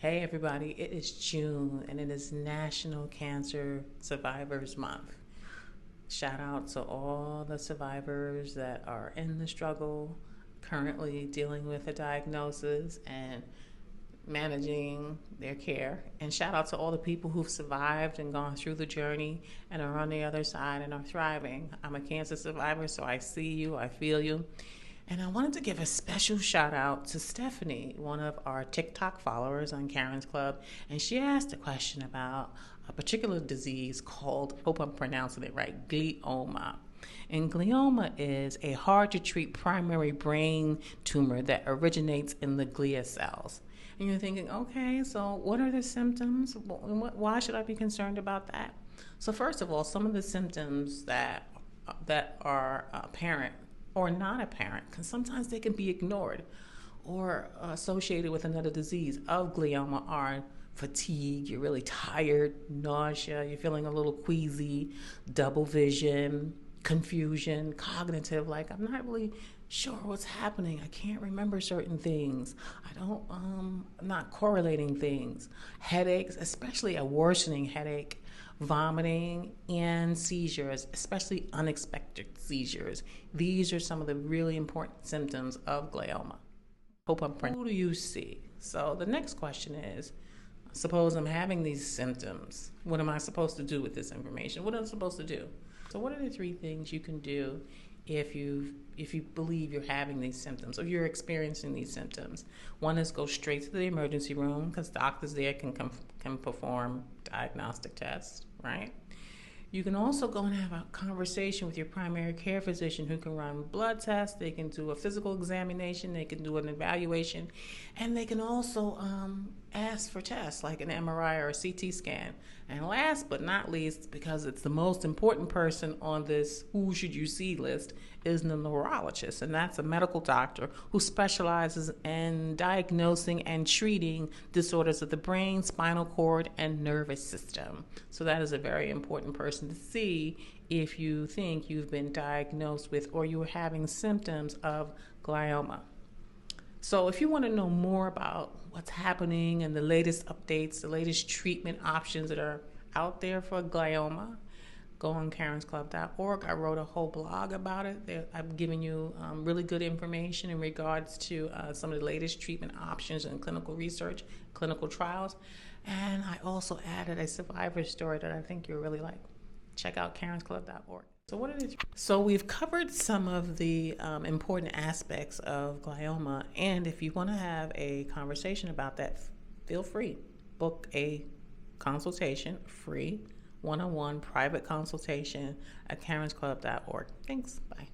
Hey everybody, it is June and it is National Cancer Survivors Month. Shout out to all the survivors that are in the struggle, currently dealing with a diagnosis and managing their care. And shout out to all the people who've survived and gone through the journey and are on the other side and are thriving. I'm a cancer survivor, so I see you, I feel you. And I wanted to give a special shout out to Stephanie, one of our TikTok followers on Karen's Club. And she asked a question about a particular disease called, hope I'm pronouncing it right, glioma. And glioma is a hard to treat primary brain tumor that originates in the glia cells. And you're thinking, okay, so what are the symptoms? Why should I be concerned about that? So first of all, some of the symptoms that are apparent or not apparent, because sometimes they can be ignored or associated with another disease of glioma are fatigue, you're really tired, nausea, you're feeling a little queasy, double vision, confusion, cognitive, like I'm not really sure what's happening. I can't remember certain things. I'm not correlating things. Headaches, especially a worsening headache, vomiting, and seizures, especially unexpected seizures. These are some of the really important symptoms of glioma. Who do you see? So the next question is, suppose I'm having these symptoms. What am I supposed to do with this information? What am I supposed to do? So what are the three things you can do if you believe you're having these symptoms or you're experiencing these symptoms? One is go straight to the emergency room because doctors there can perform diagnostic tests, right? You can also go and have a conversation with your primary care physician who can run blood tests, they can do a physical examination, they can do an evaluation, and they can also ask for tests like an MRI or a CT scan. And last but not least, because it's the most important person on this who should you see list, is the neurologist. And that's a medical doctor who specializes in diagnosing and treating disorders of the brain, spinal cord, and nervous system. So that is a very important person to see if you think you've been diagnosed with or you're having symptoms of glioma. So if you want to know more about what's happening and the latest updates, the latest treatment options that are out there for glioma, go on karensclub.org. I wrote a whole blog about it. I've given you really good information in regards to some of the latest treatment options and clinical research, clinical trials. And I also added a survivor story that I think you'll really like. Check out karensclub.org. So we've covered some of the important aspects of glioma, and if you want to have a conversation about that, feel free. Book a consultation, free, one-on-one private consultation at karensclub.org. Thanks. Bye.